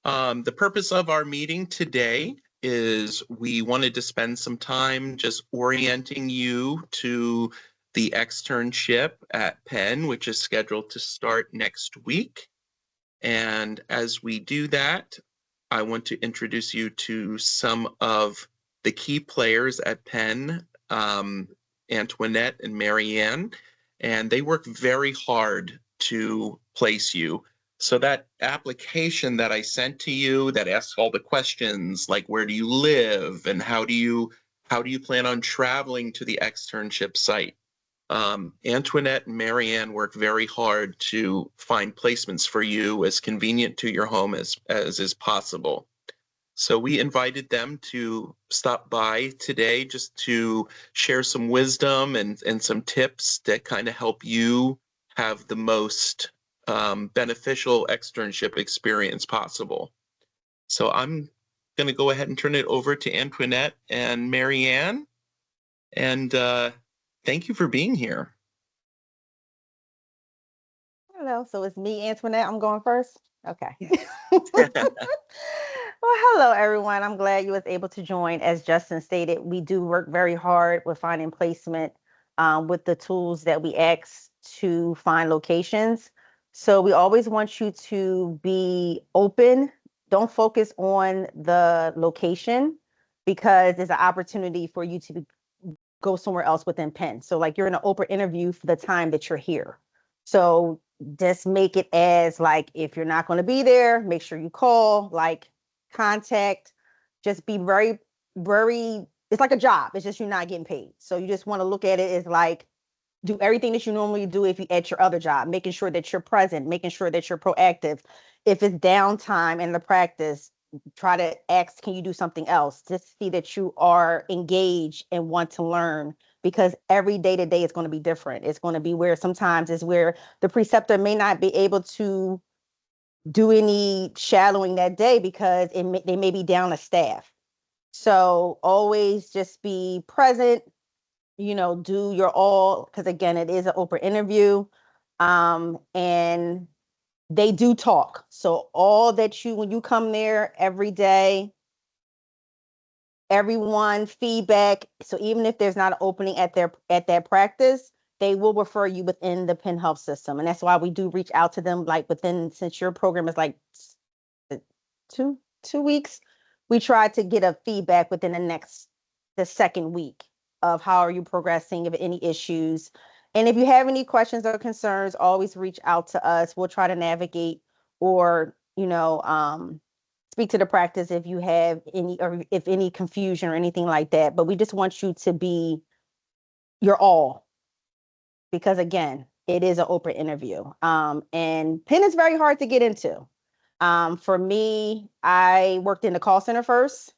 The purpose of our meeting today is we wanted to spend some time just orienting you to the externship at Penn, which is scheduled to start next week. And as we do that, I want to introduce you to some of the key players at Penn, Antoinette and Marianne, and they work very hard to place you. So that application that I sent to you that asks all the questions like where do you live and how do you plan on traveling to the externship site? Antoinette and Marianne work very hard to find placements for you as convenient to your home as is possible. So we invited them to stop by today just to share some wisdom and some tips that kind of help you have the most beneficial externship experience possible. So I'm going to go ahead and turn it over to Antoinette and Marianne. And thank you for being here. Hello, so it's me, Antoinette. I'm going first. Okay. Well, hello, everyone. I'm glad you was able to join. As Justin stated, we do work very hard with finding placement with the tools that we ask to find locations. So we always want you to be open. Don't focus on the location because there's an opportunity for you to go somewhere else within Penn. So like you're in an open interview for the time that you're here. So just make it as like, if you're not going to be there, make sure you call, like contact, just be very, very, it's like a job. It's just you're not getting paid. So you just want to look at it as like, do everything that you normally do if you at your other job, making sure that you're present, making sure that you're proactive. If it's downtime in the practice, try to ask, can you do something else? Just see that you are engaged and want to learn, because every day to day is going to be different. It's going to be where sometimes is where the preceptor may not be able to do any shadowing that day because they may be down a staff. So always just be present, do your all, because again, it is an open interview. And they do talk. So all that when you come there every day, everyone feedback. So even if there's not an opening at that practice, they will refer you within the Penn Health system. And that's why we do reach out to them like since your program is like two weeks, we try to get a feedback within the second week of how are you progressing, if any issues. And if you have any questions or concerns, always reach out to us. We'll try to navigate or, speak to the practice if you have if any confusion or anything like that. But we just want you to be your all, because again, it is an open interview. And Penn is very hard to get into. For me, I worked in the call center first.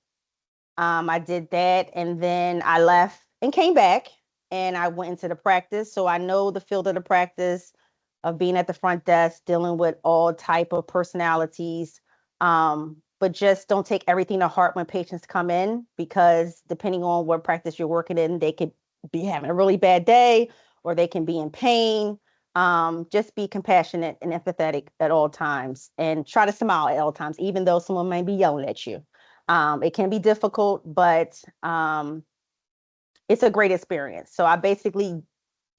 I did that and then I left and came back and I went into the practice. So I know the field of the practice of being at the front desk, dealing with all type of personalities. But just don't take everything to heart when patients come in, because depending on what practice you're working in, they could be having a really bad day or they can be in pain. Just be compassionate and empathetic at all times and try to smile at all times, even though someone may be yelling at you. It can be difficult, but it's a great experience. So I basically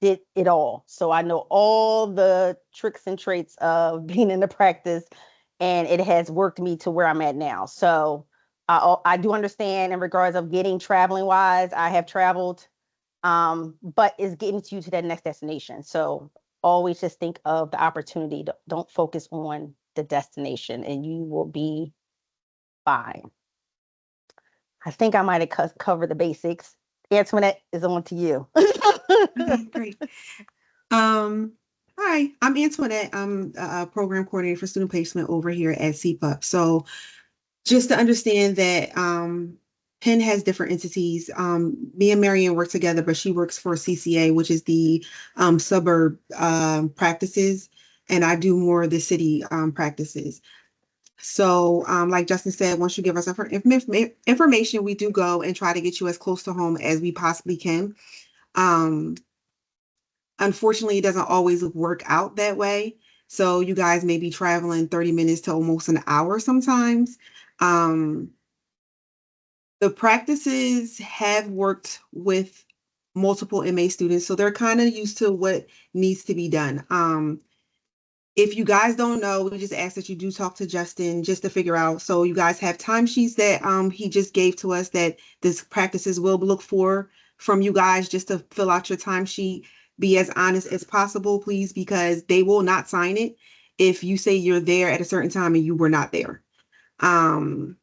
did it all. So I know all the tricks and traits of being in the practice, and it has worked me to where I'm at now. So I do understand in regards of getting traveling wise. I have traveled, but it's getting you to that next destination. So always just think of the opportunity. Don't focus on the destination and you will be fine. I think I might have covered the basics. Antoinette, is on to you. Okay, great. Hi, I'm Antoinette. I'm a program coordinator for student placement over here at CPUP. So just to understand that Penn has different entities. Me and Marianne work together, but she works for CCA, which is the suburb practices, and I do more of the city practices. So like Justin said, once you give us information, we do go and try to get you as close to home as we possibly can. Unfortunately, it doesn't always work out that way. So you guys may be traveling 30 minutes to almost an hour sometimes. Um, the practices have worked with multiple MA students, so they're kind of used to what needs to be done. If you guys don't know, we just ask that you do talk to Justin just to figure out. So you guys have timesheets that he just gave to us that this practices will look for from you guys just to fill out your timesheet. Be as honest as possible, please, because they will not sign it if you say you're there at a certain time and you were not there. Um,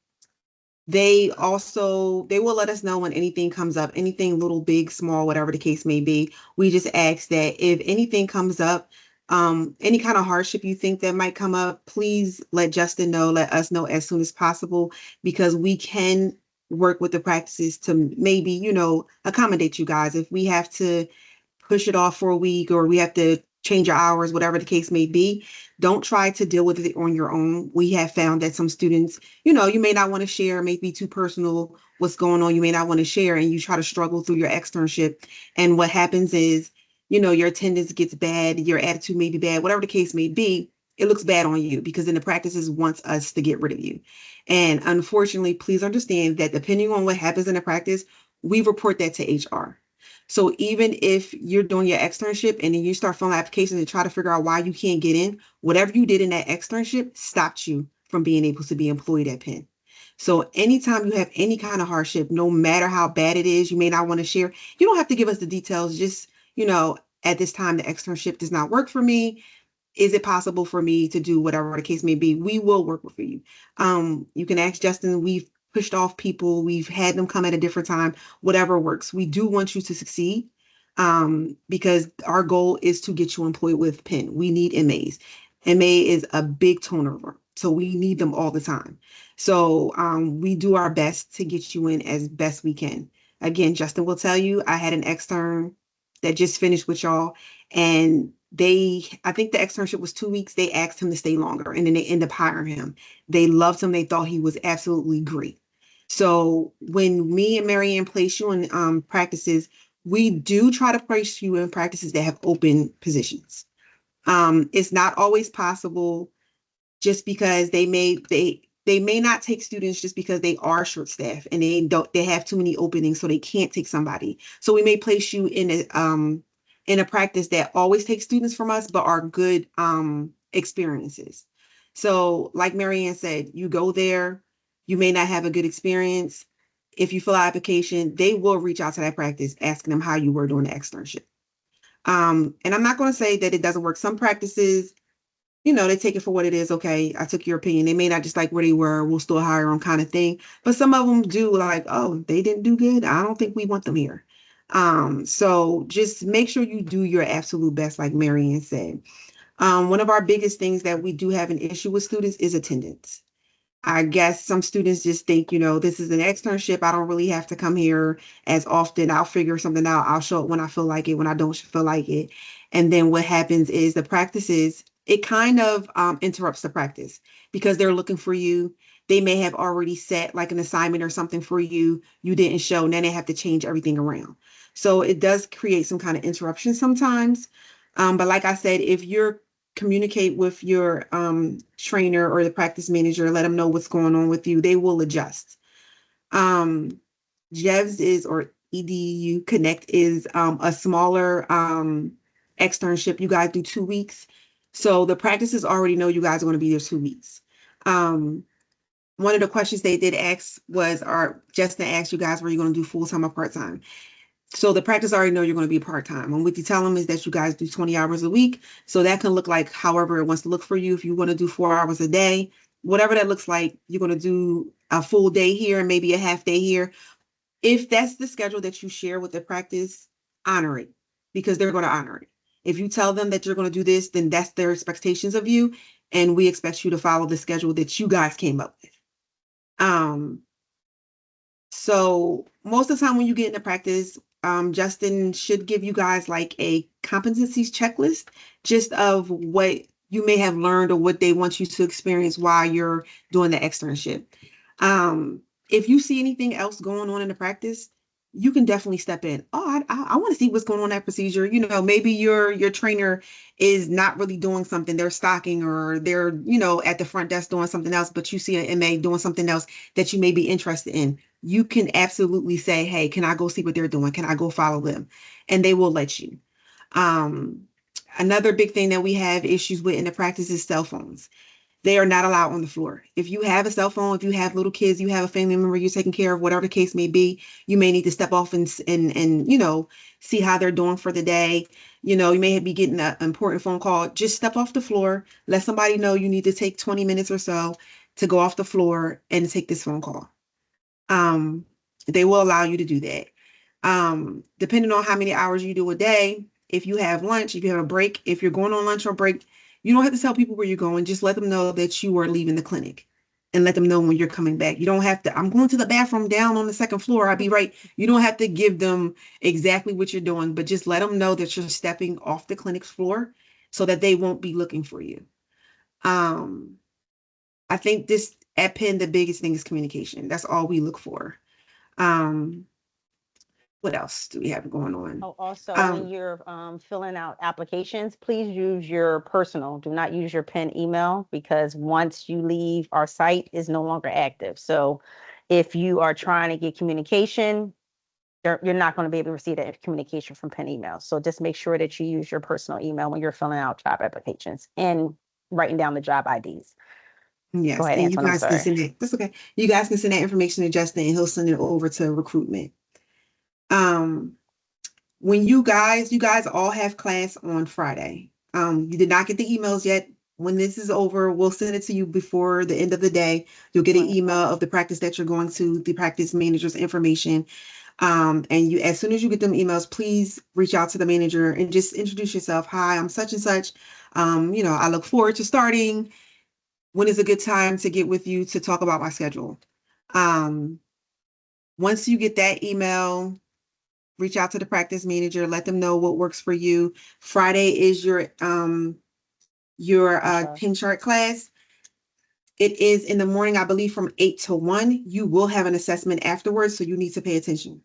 they will let us know when anything comes up, anything little, big, small, whatever the case may be. We just ask that if anything comes up, any kind of hardship you think that might come up, please let Justin know, let us know as soon as possible, because we can work with the practices to maybe, accommodate you guys. If we have to push it off for a week or we have to change our hours, whatever the case may be, don't try to deal with it on your own. We have found that some students, you may not want to share, may be too personal what's going on. You may not want to share and you try to struggle through your externship. And what happens is, your attendance gets bad, your attitude may be bad, whatever the case may be, it looks bad on you because then the practices wants us to get rid of you. And unfortunately, please understand that depending on what happens in the practice, we report that to HR. So even if you're doing your externship and then you start filling applications and try to figure out why you can't get in, whatever you did in that externship stopped you from being able to be employed at Penn. So anytime you have any kind of hardship, no matter how bad it is, you may not want to share. You don't have to give us the details. Just, at this time, the externship does not work for me. Is it possible for me to do whatever the case may be? We will work with you. You can ask Justin. We've pushed off people. We've had them come at a different time, whatever works. We do want you to succeed because our goal is to get you employed with Penn. We need MAs. MA is a big turnover, so we need them all the time. So we do our best to get you in as best we can. Again, Justin will tell you, I had an extern that just finished with y'all, and I think the externship was 2 weeks. They asked him to stay longer and then they ended up hiring him. They loved him. They thought he was absolutely great. So when me and Marianne place you in practices, we do try to place you in practices that have open positions. It's not always possible just because they may not take students just because they are short staffed and they have too many openings, so they can't take somebody. So we may place you in a practice that always takes students from us but are good experiences. So like Marianne said, you go there, you may not have a good experience. If you fill out application, they will reach out to that practice asking them how you were doing the externship. And I'm not going to say that it doesn't work. Some practices, they take it for what it is. Okay, I took your opinion. They may not just like where they were. We'll still hire them kind of thing. But some of them do like, oh, they didn't do good. I don't think we want them here. So just make sure you do your absolute best, like Marianne said. One of our biggest things that we do have an issue with students is attendance. I guess some students just think, this is an externship. I don't really have to come here as often. I'll figure something out. I'll show up when I feel like it, when I don't feel like it. And then what happens is the practices, it kind of interrupts the practice because they're looking for you. They may have already set like an assignment or something for you. You didn't show. And then they have to change everything around. So it does create some kind of interruption sometimes. But like I said, if you're communicate with your trainer or the practice manager, let them know what's going on with you. They will adjust. JEVS is, or EDU Connect is a smaller externship. You guys do 2 weeks. So the practices already know you guys are going to be there 2 weeks. One of the questions they did ask was, Justin asked you guys, were you going to do full-time or part-time? So the practice already know you're going to be part-time. And what you tell them is that you guys do 20 hours a week. So that can look like however it wants to look for you. If you want to do 4 hours a day, whatever that looks like, you're going to do a full day here and maybe a half day here. If that's the schedule that you share with the practice, honor it because they're going to honor it. If you tell them that you're going to do this, then that's their expectations of you. And we expect you to follow the schedule that you guys came up with. So most of the time when you get into practice, Justin should give you guys like a competencies checklist just of what you may have learned or what they want you to experience while you're doing the externship. If you see anything else going on in the practice, you can definitely step in. Oh, I want to see what's going on in that procedure. Maybe your trainer is not really doing something. They're stocking, or they're, at the front desk doing something else, but you see an MA doing something else that you may be interested in. You can absolutely say, hey, can I go see what they're doing? Can I go follow them? And they will let you. Um, Another big thing that we have issues with in the practice is cell phones. They are not allowed on the floor. If you have a cell phone, if you have little kids, you have a family member you're taking care of, whatever the case may be, you may need to step off and see how they're doing for the day. You may be getting an important phone call. Just step off the floor, let somebody know you need to take 20 minutes or so to go off the floor and take this phone call. Um, they will allow you to do that. Depending on how many hours you do a day, if you have lunch, if you have a break, if you're going on lunch or break, you don't have to tell people where you're going. Just let them know that you are leaving the clinic and let them know when you're coming back. You don't have to, I'm going to the bathroom down on the second floor. I'll be right. You don't have to give them exactly what you're doing, but just let them know that you're stepping off the clinic's floor so that they won't be looking for you. I think this at Penn, the biggest thing is communication. That's all we look for. Um, what else do we have going on? Oh, also, when you're filling out applications, please use your personal. Do not use your Penn email, because once you leave, our site is no longer active. So if you are trying to get communication, you're not going to be able to receive that communication from Penn email. So just make sure that you use your personal email when you're filling out job applications and writing down the job IDs. Go Yes, ahead, and you Antoine, I'm guys can sorry. send it. That's okay. You guys can send that information to Justin, and he'll send it over to recruitment. When you guys all have class on Friday. You did not get the emails yet. When this is over, we'll send it to you before the end of the day. You'll get an email of the practice that you're going to, the practice manager's information. And you, as soon as you get them emails, please reach out to the manager and just introduce yourself. Hi, I'm such and such. I look forward to starting. When is a good time to get with you to talk about my schedule? Once you get that email, reach out to the practice manager, let them know what works for you. Friday is your pin chart class. It is in the morning, I believe, from 8 to 1. You will have an assessment afterwards, so you need to pay attention.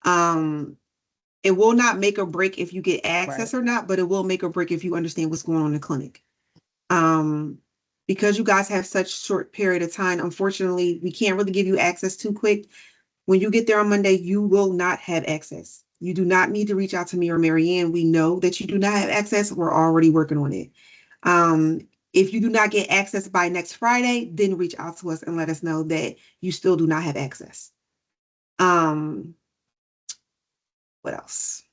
It will not make or break if you get access or not, but it will make or break if you understand what's going on in the clinic. Because you guys have such short period of time, unfortunately, we can't really give you access too quick. When you get there on Monday, you will not have access. You do not need to reach out to me or Marianne. We know that you do not have access. We're already working on it. If you do not get access by next Friday, then reach out to us and let us know that you still do not have access. What else?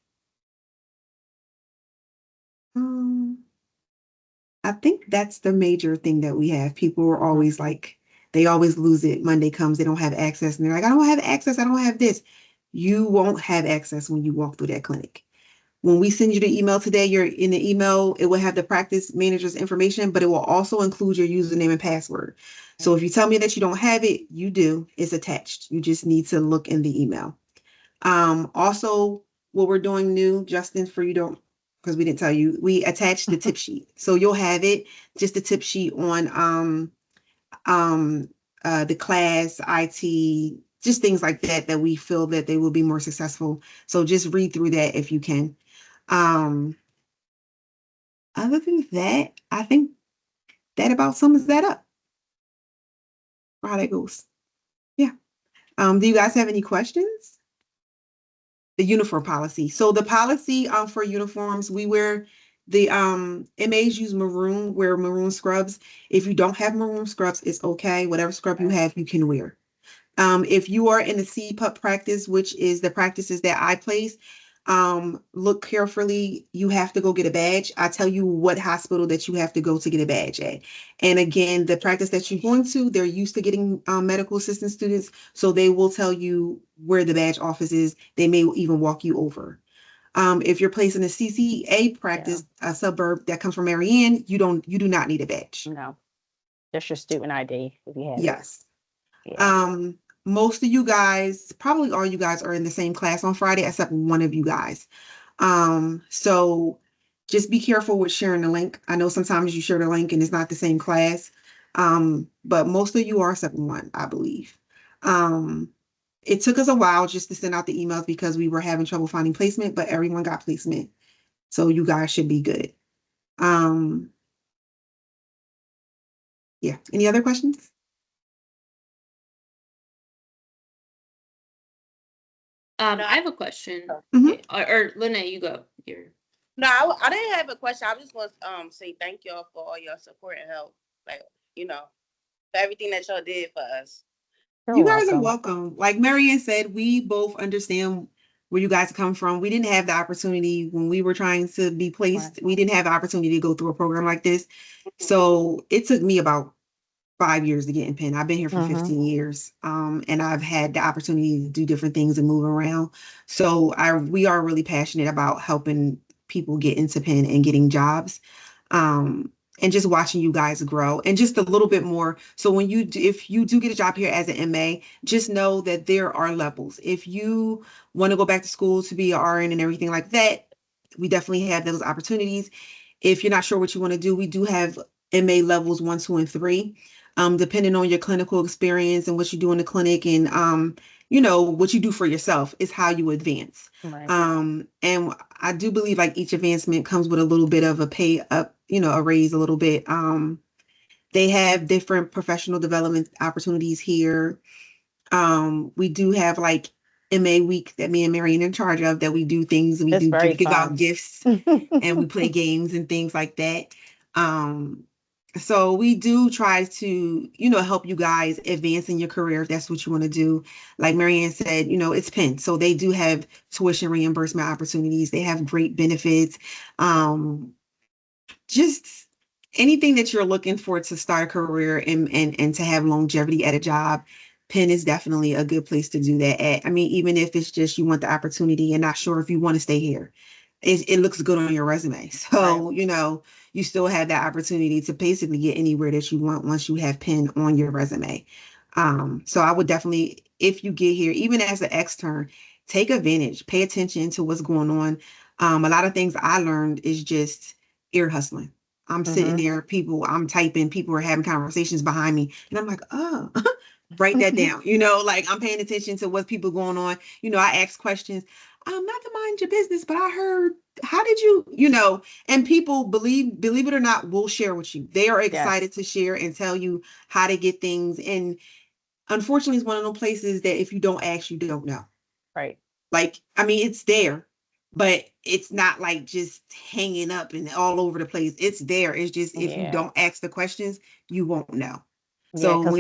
I think that's the major thing that we have. People are always like, they always lose it. Monday comes, they don't have access, and they're like, I don't have access. I don't have this. You won't have access when you walk through that clinic. When we send you the email today, you're in the email, it will have the practice manager's information, but it will also include your username and password. So if you tell me that you don't have it, you do. It's attached. You just need to look in the email. Also, what we're doing new, Justin, for you don't, because we didn't tell you, we attached the tip sheet. So you'll have it, just the tip sheet on the class, IT, just things like that we feel that they will be more successful. So just read through that if you can. Other than that, I think that about sums that up for how that goes. Yeah. Do you guys have any questions? The uniform policy. So the policy for uniforms, we wear the MAs use maroon, wear maroon scrubs. If you don't have maroon scrubs, it's okay. Whatever scrub you have, you can wear. If you are in the CPUP practice, which is the practices that I place, look carefully. You have to go get a badge. I tell you what hospital that you have to go to get a badge at. And again, the practice that you're going to, they're used to getting medical assistant students, so they will tell you where the badge office is. They may even walk you over. If you're placed in a CCA practice, a suburb that comes from Marianne, you do not need a badge. No, just your student ID if you have Yes. it. Yeah. Most of you guys, probably all you guys are in the same class on Friday, except one of you guys. So just be careful with sharing the link. I know sometimes you share the link and it's not the same class. But most of you are except one, I believe. it took us a while just to send out the emails because we were having trouble finding placement, but everyone got placement. So you guys should be good. Yeah. Any other questions? I have a question. Mhm. Or Lynette, you go here. No, I didn't have a question. I just want to say thank y'all for all your support and help. Like, for everything that y'all did for us. You guys are welcome. Like Marianne said, we both understand where you guys come from. We didn't have the opportunity when we were trying to be placed. Right. We didn't have the opportunity to go through a program like this. So it took me about 5 years to get in Penn. I've been here for 15 years. And I've had the opportunity to do different things and move around. So we are really passionate about helping people get into Penn and getting jobs. And just watching you guys grow and just a little bit more. So if you do get a job here as an MA, just know that there are levels. If you want to go back to school to be an RN and everything like that, we definitely have those opportunities. If you're not sure what you want to do, we do have MA levels 1, 2, and 3, depending on your clinical experience and what you do in the clinic and what you do for yourself is how you advance. Right. And I do believe like each advancement comes with a little bit of a pay up, a raise a little bit. They have different professional development opportunities here. We do have like MA week that me and Marion are in charge of that we do things, we It's do very give out fun. gifts and we play games and things like that. So we do try to, help you guys advance in your career if that's what you want to do. Like Marianne said, it's Penn. So they do have tuition reimbursement opportunities. They have great benefits. Just anything that you're looking for to start a career and to have longevity at a job, Penn is definitely a good place to do that at. I mean, even if it's just you want the opportunity and not sure if you want to stay here, it looks good on your resume. So, Right. you still have that opportunity to basically get anywhere that you want once you have Penn on your resume. So I would definitely, if you get here, even as an extern, take advantage, pay attention to what's going on. A lot of things I learned is just ear hustling. I'm sitting there, I'm typing, people are having conversations behind me, and I'm like, oh, write that down. Like I'm paying attention to what's people going on. I ask questions. Not to mind your business, but I heard, how did you, and people believe it or not, will share with you. They are excited to share and tell you how to get things. And unfortunately, it's one of those places that if you don't ask, you don't know. Right. Like, I mean, it's there, but it's not like just hanging up and all over the place. It's there. It's just if you don't ask the questions, you won't know. So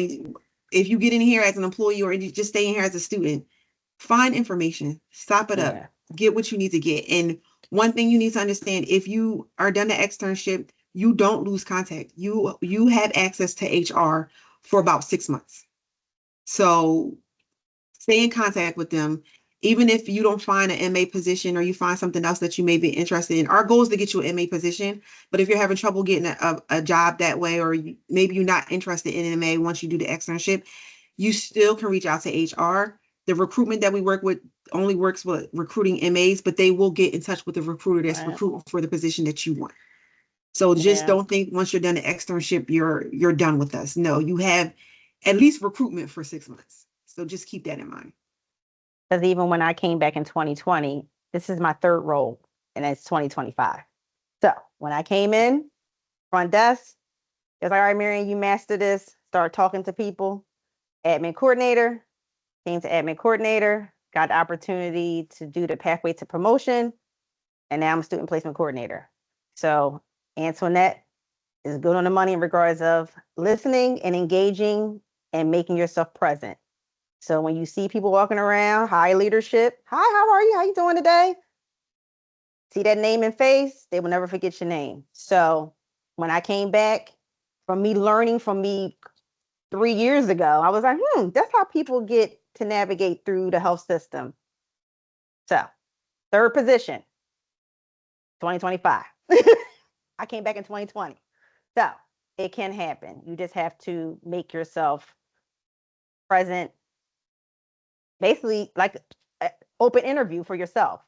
if you get in here as an employee or you just stay in here as a student, find information, stop it up, get what you need to get. And one thing you need to understand, if you are done the externship, you don't lose contact. You have access to HR for about 6 months. So stay in contact with them. Even if you don't find an MA position or you find something else that you may be interested in, our goal is to get you an MA position. But if you're having trouble getting a job that way, or maybe you're not interested in MA once you do the externship, you still can reach out to HR. The recruitment that we work with only works with recruiting MAs, but they will get in touch with the recruiter that's recruiting for the position that you want. So just don't think once you're done the externship, you're done with us. No, you have at least recruitment for 6 months. So just keep that in mind. Because even when I came back in 2020, this is my third role, and it's 2025. So when I came in, front desk, it was like, all right, Marion, you mastered this. Start talking to people. Admin coordinator, came to admin coordinator, got the opportunity to do the pathway to promotion, and now I'm a student placement coordinator. So Antoinette is good on the money in regards of listening and engaging and making yourself present. So when you see people walking around, high leadership, hi, how are you? How you doing today? See that name and face, they will never forget your name. So when I came back from me learning from me 3 years ago, I was like, that's how people get to navigate through the health system. So third position, 2025. I came back in 2020. So it can happen. You just have to make yourself present, basically like an open interview for yourself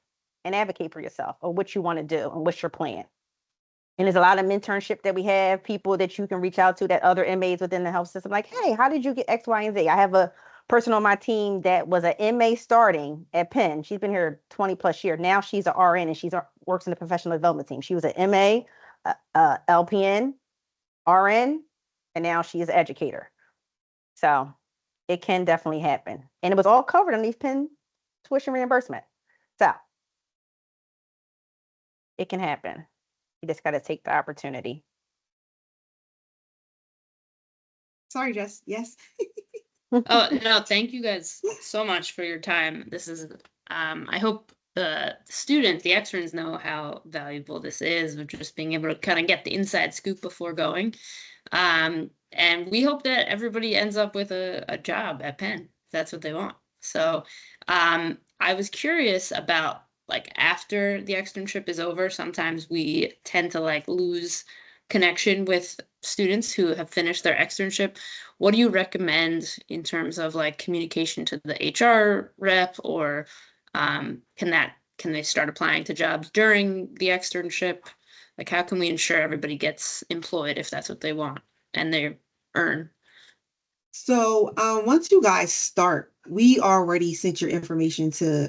and advocate for yourself or what you want to do and what's your plan. And there's a lot of mentorship that we have, people that you can reach out to, that other MAs within the health system, like, hey, how did you get X, Y, and Z? I have a person on my team that was an MA starting at Penn. She's been here 20 plus years. Now she's an RN and she's works in the professional development team. She was an MA, LPN, RN, and now she is an educator. So it can definitely happen. And it was all covered underneath Penn tuition reimbursement. So it can happen. You just got to take the opportunity. Sorry, Jess. Yes. Oh, no, thank you guys so much for your time. This is, I hope the students, the externs know how valuable this is of just being able to kind of get the inside scoop before going. And we hope that everybody ends up with a job at Penn, if that's what they want. So I was curious about, like, after the externship is over, sometimes we tend to like lose connection with students who have finished their externship. What do you recommend in terms of like communication to the HR rep, or can they start applying to jobs during the externship? Like, how can we ensure everybody gets employed if that's what they want and they earn? So once you guys start, we already sent your information to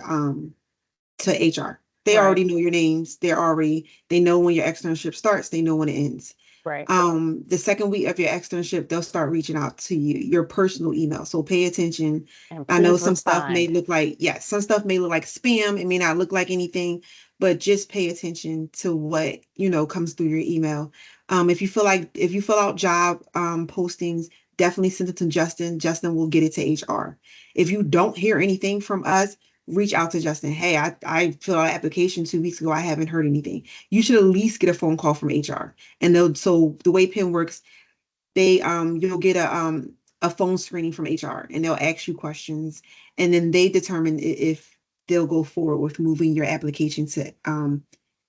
HR. They Right. already know your names. They know when your externship starts, they know when it ends. Right. The second week of your externship, they'll start reaching out to you, your personal email. So pay attention. And I know please some stuff may respond. look like, yes, some stuff may look like spam. It may not look like anything, but just pay attention to what, comes through your email. If you fill out job postings, definitely send it to Justin. Justin will get it to HR. If you don't hear anything from us, reach out to Justin. Hey, I filled out an application 2 weeks ago. I haven't heard anything. You should at least get a phone call from HR. And so the way Penn works, you'll get a phone screening from HR, and they'll ask you questions, and then they determine if they'll go forward with moving your application to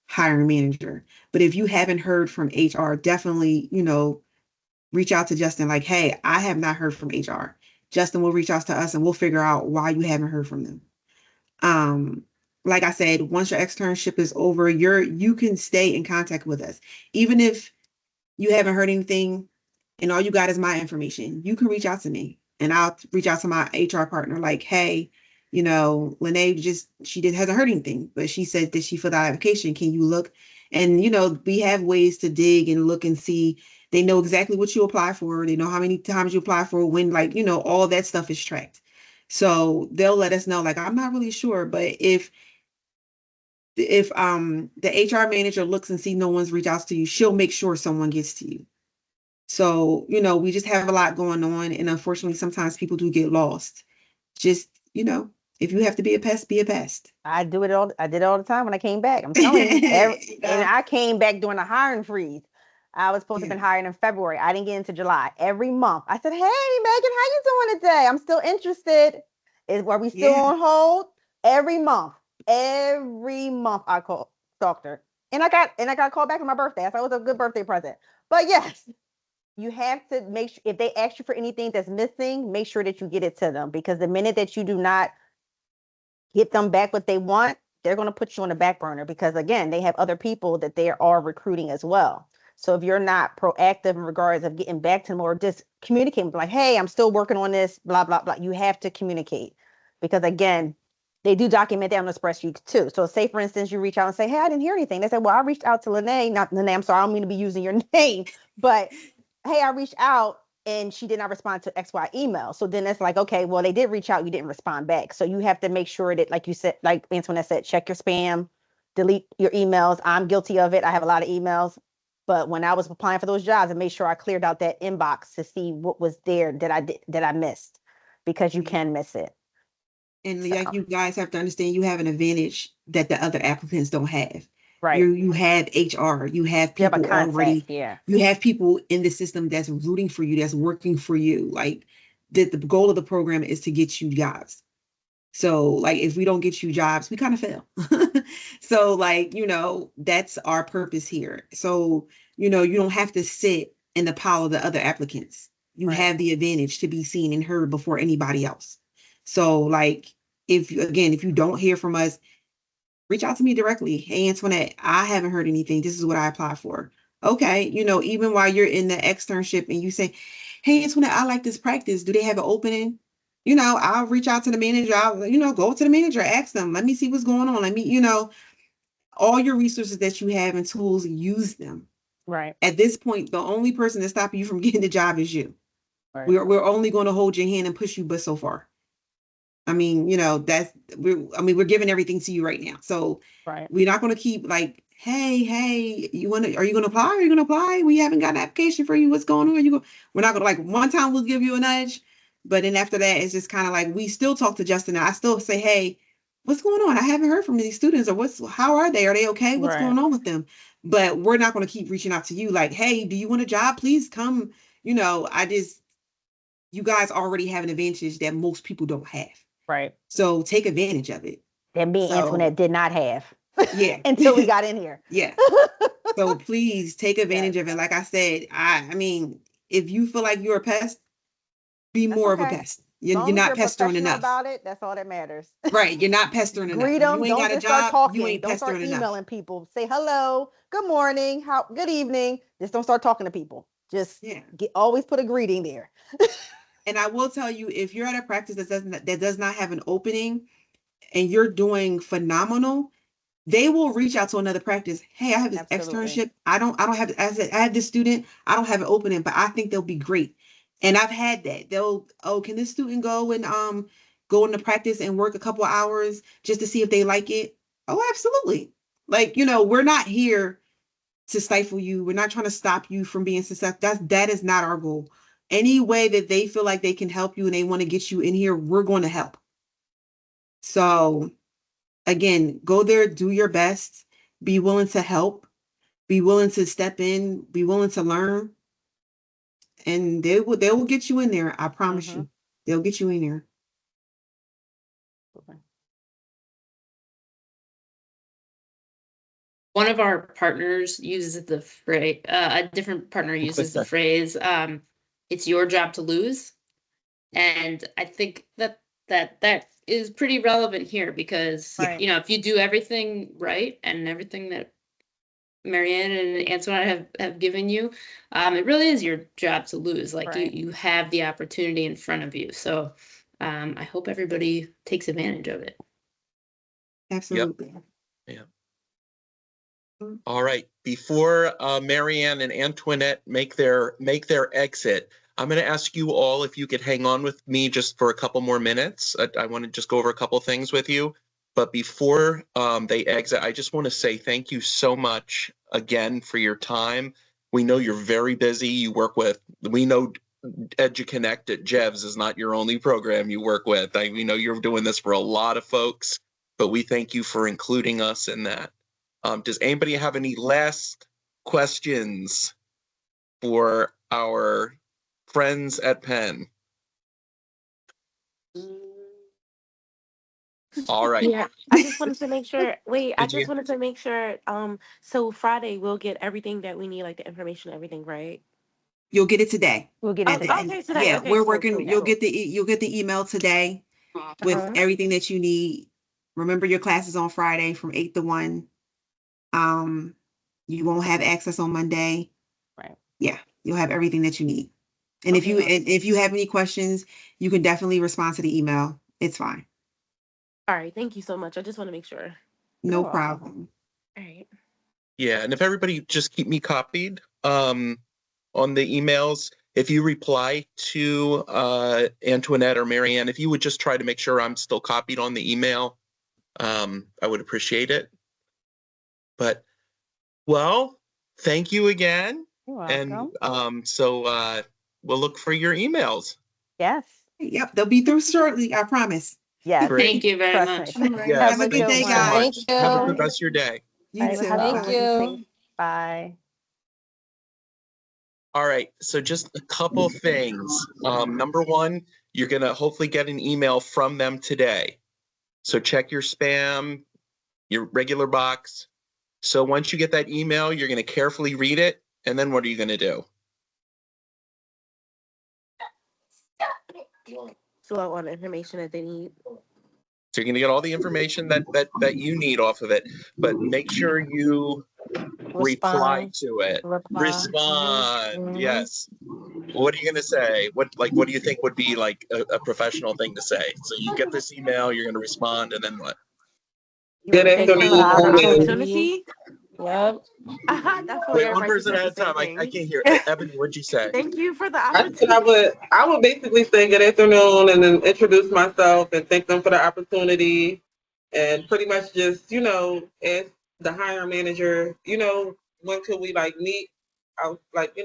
hiring manager. But if you haven't heard from HR, definitely, reach out to Justin like, hey, I have not heard from HR. Justin will reach out to us and we'll figure out why you haven't heard from them. Like I said, once your externship is over, you can stay in contact with us. Even if you haven't heard anything and all you got is my information, you can reach out to me and I'll reach out to my HR partner like, hey, Lene hasn't heard anything, but she said that she filled out an application. Can you look? And, we have ways to dig and look and see. They know exactly what you apply for. They know how many times you apply for, when, like, all that stuff is tracked. So they'll let us know, like, I'm not really sure, but if the HR manager looks and see no one's reached out to you, she'll make sure someone gets to you. So, we just have a lot going on. And unfortunately, sometimes people do get lost. Just, if you have to be a pest, be a pest. I did it all the time when I came back. I'm telling you. And I came back during the hiring freeze. I was supposed to have been hired in February. I didn't get into July. Every month, I said, "Hey, Megan, how you doing today? I'm still interested. Are we still on hold?" Every month, I stalked her, and I got called back on my birthday. I thought it was a good birthday present. But yes, you have to make sure if they ask you for anything that's missing, make sure that you get it to them, because the minute that you do not get them back what they want, they're going to put you on the back burner, because again, they have other people that they are recruiting as well. So if you're not proactive in regards of getting back to them or just communicating like, hey, I'm still working on this, blah, blah, blah, you have to communicate, because again, they do document that on the spreadsheet too. So say, for instance, you reach out and say, hey, I didn't hear anything. They say, well, I reached out to Lene, not Lene, I'm sorry, I don't mean to be using your name, but hey, I reached out and she did not respond to XY email. So then it's like, okay, well, they did reach out, you didn't respond back. So you have to make sure that, like you said, like Antoinette said, check your spam, delete your emails. I'm guilty of it. I have a lot of emails. But when I was applying for those jobs, I made sure I cleared out that inbox to see what was there that I missed, because you can miss it. And like, you guys have to understand, you have an advantage that the other applicants don't have. Right. You have HR, you have You have a people contact, already, yeah. you have people in the system that's rooting for you, that's working for you. Like, the goal of the program is to get you jobs. So like, if we don't get you jobs, we kind of fail. So like, that's our purpose here. So, you don't have to sit in the pile of the other applicants. You Right. have the advantage to be seen and heard before anybody else. So like, if you don't hear from us, reach out to me directly. Hey, Antoinette, I haven't heard anything. This is what I applied for. Okay. Even while you're in the externship and you say, hey, Antoinette, I like this practice. Do they have an opening? I'll reach out to the manager. I'll, go to the manager, ask them, let me see what's going on. Let me, all your resources that you have and tools, use them. Right. At this point, the only person that's stopping you from getting the job is you. Right. We're only going to hold your hand and push you, but so far. I mean, we're giving everything to you right now. So Right. we're not going to keep like, hey, are you going to apply? Are you going to apply? We haven't got an application for you. What's going on? We're not going to, like, one time we'll give you a nudge, but then after that, it's just kind of like, we still talk to Justin. I still say, hey, what's going on? I haven't heard from these students, or how are they? Are they okay? What's going on with them? But we're not going to keep reaching out to you like, hey, do you want a job? Please come. You guys already have an advantage that most people don't have. Right. So take advantage of it. That me and Antoinette did not have. Yeah. Until we got in here. Yeah. So please take advantage of it. Like I said, I mean, if you feel like you're a pest, be more of a pest. You're not pestering enough about it. That's all that matters. Right. You're not pestering enough. Greet them. You ain't Don't got a just start job. talking. You ain't Don't start pestering emailing enough. people. Say hello, good morning, good evening. Just don't start talking to people. Just always put a greeting there. And I will tell you, if you're at a practice that does not have an opening and you're doing phenomenal, they will reach out to another practice. Hey, I have this externship. I don't have, I have this student. I don't have an opening, but I think they'll be great. And I've had that. Can this student go into practice and work a couple of hours just to see if they like it? Oh, absolutely. Like, we're not here to stifle you. We're not trying to stop you from being successful. That is not our goal. Any way that they feel like they can help you and they want to get you in here, we're going to help. So again, go there, do your best, be willing to help, be willing to step in, be willing to learn, and they will get you in there. I promise you, they'll get you in there. One of our partners uses the phrase, a different partner uses the phrase, it's your job to lose. And I think that is pretty relevant here because, if you do everything right and everything that Marianne and Antoinette have given you, it really is your job to lose. Like you have the opportunity in front of you. So I hope everybody takes advantage of it. Absolutely. Yeah. All right. Before Marianne and Antoinette make their exit, I'm going to ask you all if you could hang on with me just for a couple more minutes. I want to just go over a couple things with you. But before they exit, I just want to say thank you so much again for your time. We know you're very busy. We know EduConnect at Jevs is not your only program you work with. We know you're doing this for a lot of folks, but we thank you for including us in that. Does anybody have any last questions for our friends at Penn? All right. Yeah, I just wanted to make sure. Wait, I just wanted to make sure. So Friday we'll get everything that we need, like the information, everything, right? You'll get it today. We'll get it today. Okay, today. Yeah, Okay, we're cool, working. cool, You'll cool. get the email today with everything that you need. Remember, your class is on Friday from 8 to 1. You won't have access on Monday. Right. Yeah, you'll have everything that you need. And if you have any questions, you can definitely respond to the email. It's fine. All right, thank you so much. I just want to make sure. No problem. All right. Yeah, and if everybody just keep me copied on the emails. If you reply to Antoinette or Marianne, if you would just try to make sure I'm still copied on the email, I would appreciate it. But, well, thank you again. You're welcome. And so we'll look for your emails. Yes. Yep, they'll be through shortly, I promise. Yes. Great. Thank you very much. Yes, Have a good thank day, you so guys. much. Thank you. Have a good rest of your day. You All too. right, Thank you. Bye. All right, so just a couple things. Number one, you're going to hopefully get an email from them today. So check your spam, your regular box. So once you get that email, you're going to carefully read it. And then what are you going to do? So I want the information that they need. So you're going to get all the information that you need off of it, but make sure you reply Respond. to it. Reply. Respond. Mhm. Yes. What are you going to say? What do you think would be like a professional thing to say? So you get this email, you're going to respond, and then what? Good Thank you for the afternoon. opportunity. Yep. That's what Wait, one everybody just person said at the a time. same I thing. can't hear. Ebony, what'd you say? Thank you for the I said opportunity. I would basically say good afternoon and then introduce myself and thank them for the opportunity and pretty much just, ask the hiring manager, when could we like meet? I was like,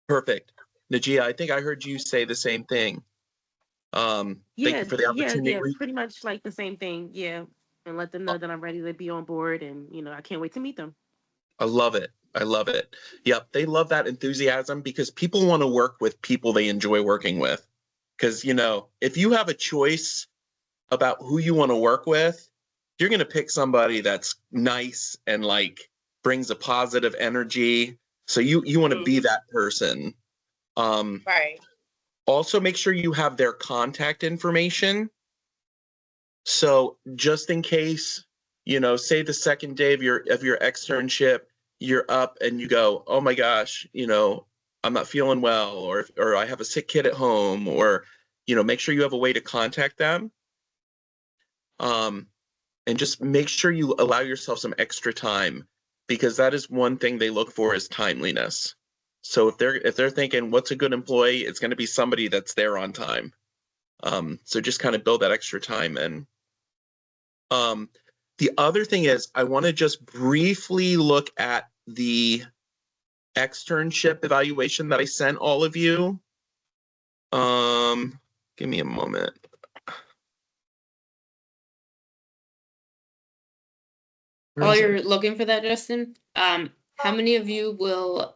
Perfect. Najia, I think I heard you say the same thing. Thank you for the opportunity. Pretty much like the same thing. Yeah. And let them know that I'm ready to be on board and, I can't wait to meet them. I love it. I love it. Yep. They love that enthusiasm because people want to work with people they enjoy working with. Because, if you have a choice about who you want to work with, you're going to pick somebody that's nice and like brings a positive energy. So you want to be that person. Right. Also make sure you have their contact information. So just in case, say the second day of your externship, you're up and you go, oh my gosh, I'm not feeling well, or I have a sick kid at home, or make sure you have a way to contact them. And just make sure you allow yourself some extra time, because that is one thing they look for is timeliness. So if they're thinking what's a good employee, it's going to be somebody that's there on time. So just kind of build that extra time in. The other thing is I want to just briefly look at the externship evaluation that I sent all of you. Give me a moment. While you're looking for that, Justin, how many of you will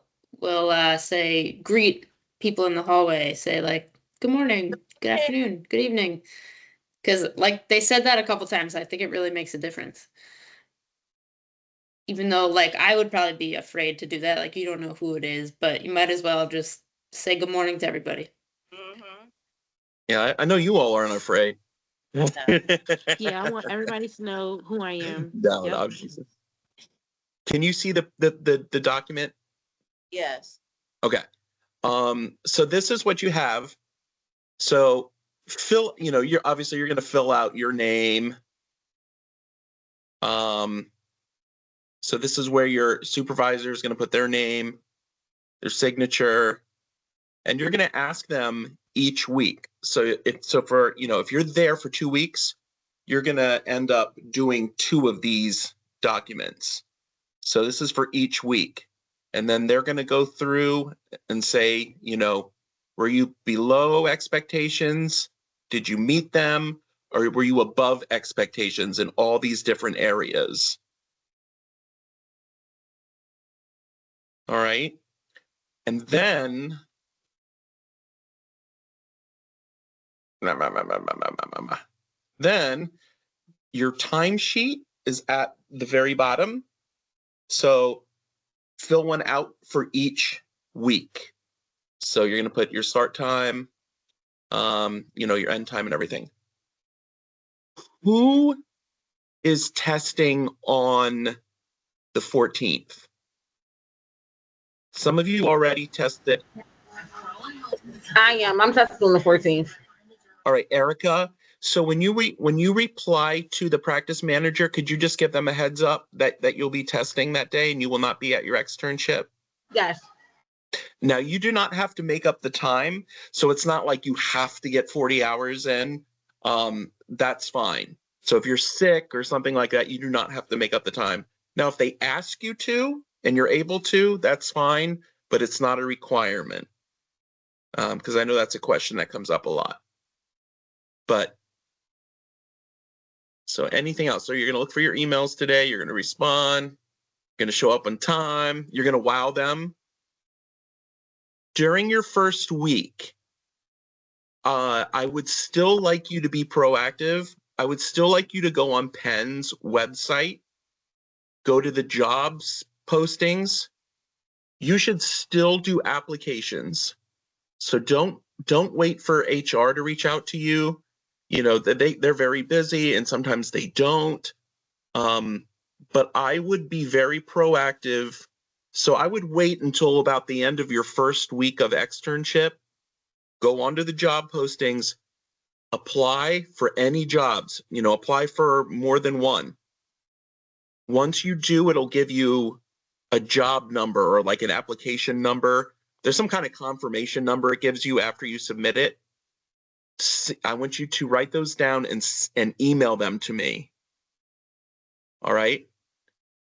say greet people in the hallway, say like good morning, good afternoon, good evening? Because like they said that a couple times, I think it really makes a difference. Even though like I would probably be afraid to do that, like you don't know who it is, but you might as well just say good morning to everybody. Mm-hmm. Yeah, I know you all aren't afraid. Yeah, I want everybody to know who I am. No, Yep. Jesus. Can you see the document? Yes. Okay. So this is what you have. So you're obviously you're going to fill out your name. So this is where your supervisor is going to put their name, their signature, and you're going to ask them each week. So if you're there for 2 weeks, you're going to end up doing 2 of these documents. So this is for each week. And then they're going to go through and say, were you below expectations? Did you meet them? Or were you above expectations in all these different areas? All right. And then your timesheet is at the very bottom. So fill one out for each week. So you're going to put your start time, your end time and everything. Who is testing on the 14th? Some of you already tested. I am. I'm testing on the 14th. All right, Erica. So when you reply to the practice manager, could you just give them a heads up that you'll be testing that day and you will not be at your externship? Yes. Now, you do not have to make up the time, so it's not like you have to get 40 hours in. That's fine. So if you're sick or something like that, you do not have to make up the time. Now, if they ask you to and you're able to, that's fine, but it's not a requirement. Because I know that's a question that comes up a lot. But so anything else? So you're going to look for your emails today. You're going to respond. You're going to show up on time. You're going to wow them. During your first week, I would still like you to be proactive. I would still like you to go on Penn's website, go to the jobs postings. You should still do applications. So don't wait for HR to reach out to you. They're very busy and sometimes they don't. but I would be very proactive. So I would wait until about the end of your first week of externship, go onto the job postings, apply for any jobs, apply for more than one. Once you do, it'll give you a job number or like an application number. There's some kind of confirmation number it gives you after you submit it. I want you to write those down and email them to me. All right.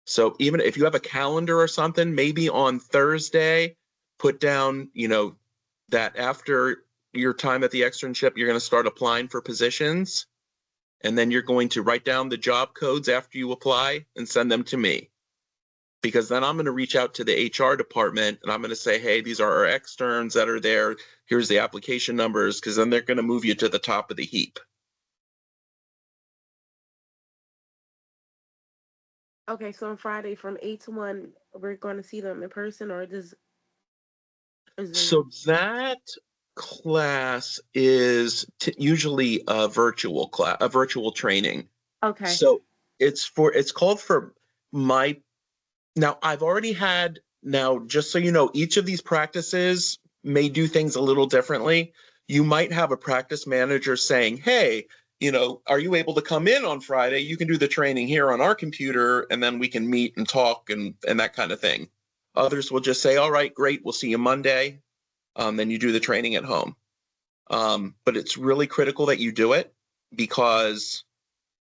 So even if you have a calendar or something, maybe on Thursday, put down, that after your time at the externship, you're going to start applying for positions. And then you're going to write down the job codes after you apply and send them to me. Because then I'm going to reach out to the HR department and I'm going to say, hey, these are our externs that are there. Here's the application numbers, because then they're going to move you to the top of the heap. Okay, so on Friday from 8 to 1, we're going to see them in person, or is So that class is usually a virtual class, a virtual training. okay. So it's called for my, now I've already had, now just so you know, each of these practices may do things a little differently. You might have a practice manager saying, hey, are you able to come in on Friday? You can do the training here on our computer and then we can meet and talk and that kind of thing. Others will just say, all right, great, we'll see you Monday. Then you do the training at home. But it's really critical that you do it, because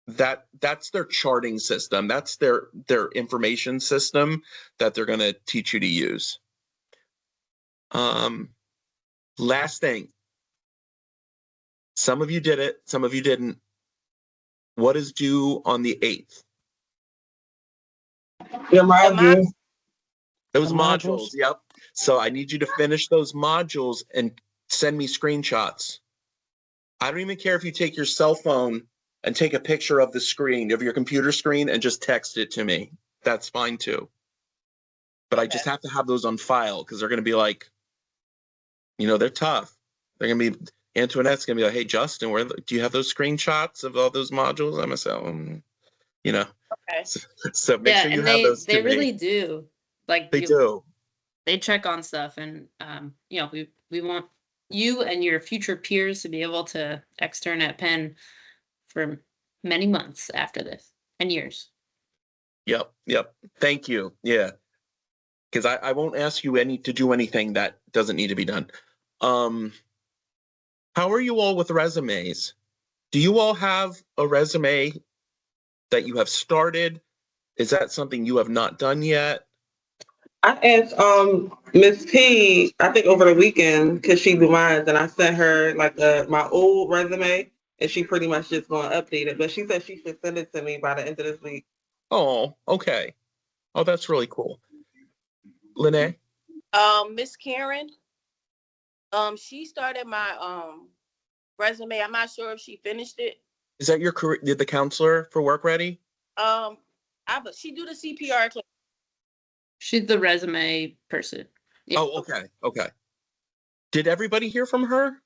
that's their charting system. That's their information system that they're going to teach you to use. Last thing. Some of you did it, some of you didn't. What is due on the 8th? Your module. Those The modules, modules. yep. So I need you to finish those modules and send me screenshots. I don't even care if you take your cell phone and take a picture of the screen, of your computer screen, and just text it to me. That's fine too. But I just have to have those on file, because they're going to be like, they're tough. They're going to be, Antoinette's going to be like, hey, Justin, do you have those screenshots of all those modules? I'm going to say, Okay. So make Yeah, sure you and have those to they me. really do. Like They do. They check on stuff, and we want you and your future peers to be able to extern at Penn for many months after this and years. Yep. Thank you. Yeah. Because I won't ask you to do anything that doesn't need to be done. How are you all with resumes? Do you all have a resume that you have started? Is that something you have not done yet? I asked Miss P, I think over the weekend, because she do mine, and I sent her like my old resume, and she pretty much just gonna update it. But she said she should send it to me by the end of this week. Oh, okay. Oh, that's really cool. Lene? Miss Karen, she started my resume. I'm not sure if she finished it. Is that your career, the counselor for Work Ready? She do the CPR class. She's the resume person. Yeah. Oh, okay. Did everybody hear from her?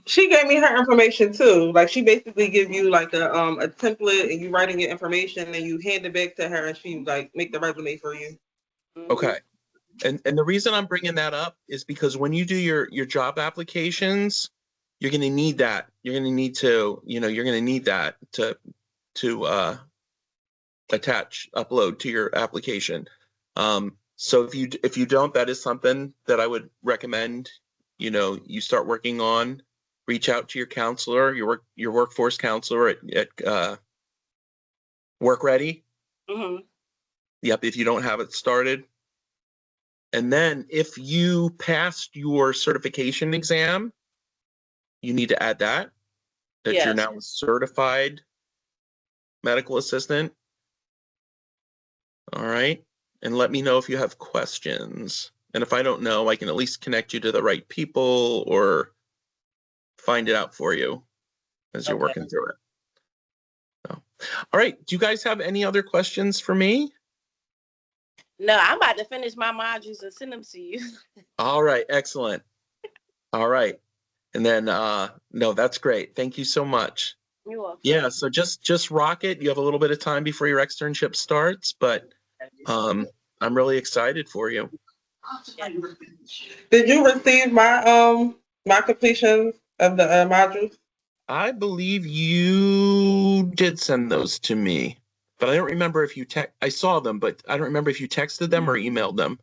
She gave me her information too. Like, she basically give you like a template, and you writing your information, and you hand it back to her, and she like make the resume for you. Okay. And the reason I'm bringing that up is because when you do your job applications, you're going to need that. You're going to need to, you're going to need that to upload to your application. So if you don't, that is something that I would recommend, you start working on. Reach out to your counselor, your workforce counselor at Work Ready. Mm-hmm. Yep, if you don't have it started. And then if you passed your certification exam, you need to add that Yes. you're now a certified medical assistant. All right. And let me know if you have questions. And if I don't know, I can at least connect you to the right people or find it out for you as you're working through it. So, all right. Do you guys have any other questions for me? No, I'm about to finish my modules and send them to you. All right. Excellent. All right. And then, no, that's great. Thank you so much. You're welcome. Yeah, so just rock it. You have a little bit of time before your externship starts, but I'm really excited for you. Did you receive my completions of the modules? I believe you did send those to me, but I don't remember if you I saw them, but I don't remember if you texted them or emailed them.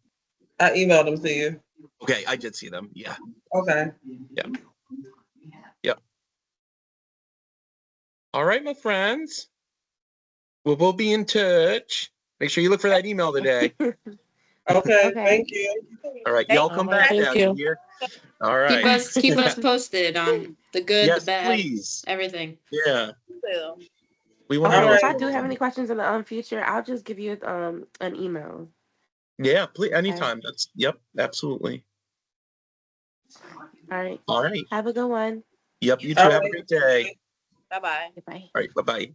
I emailed them to you. Okay, I did see them. Yeah. Okay. Yeah. Yep. All right, my friends. Well, we'll be in touch. Make sure you look for that email today. Okay. Okay. Thank you. All right, y'all come All right, back thank now, you. dear. All Keep right. us posted on the good, Yes, the bad, please. everything. Yeah, Will. we want to Okay, know All if what's I right. do going have on. any questions in the future, I'll just give you an email. Yeah, please, Okay. anytime. Yep, absolutely. All right. All right. Have a good one. Yep, you All too. Have a right. great day. Bye bye. Goodbye. All right, bye-bye.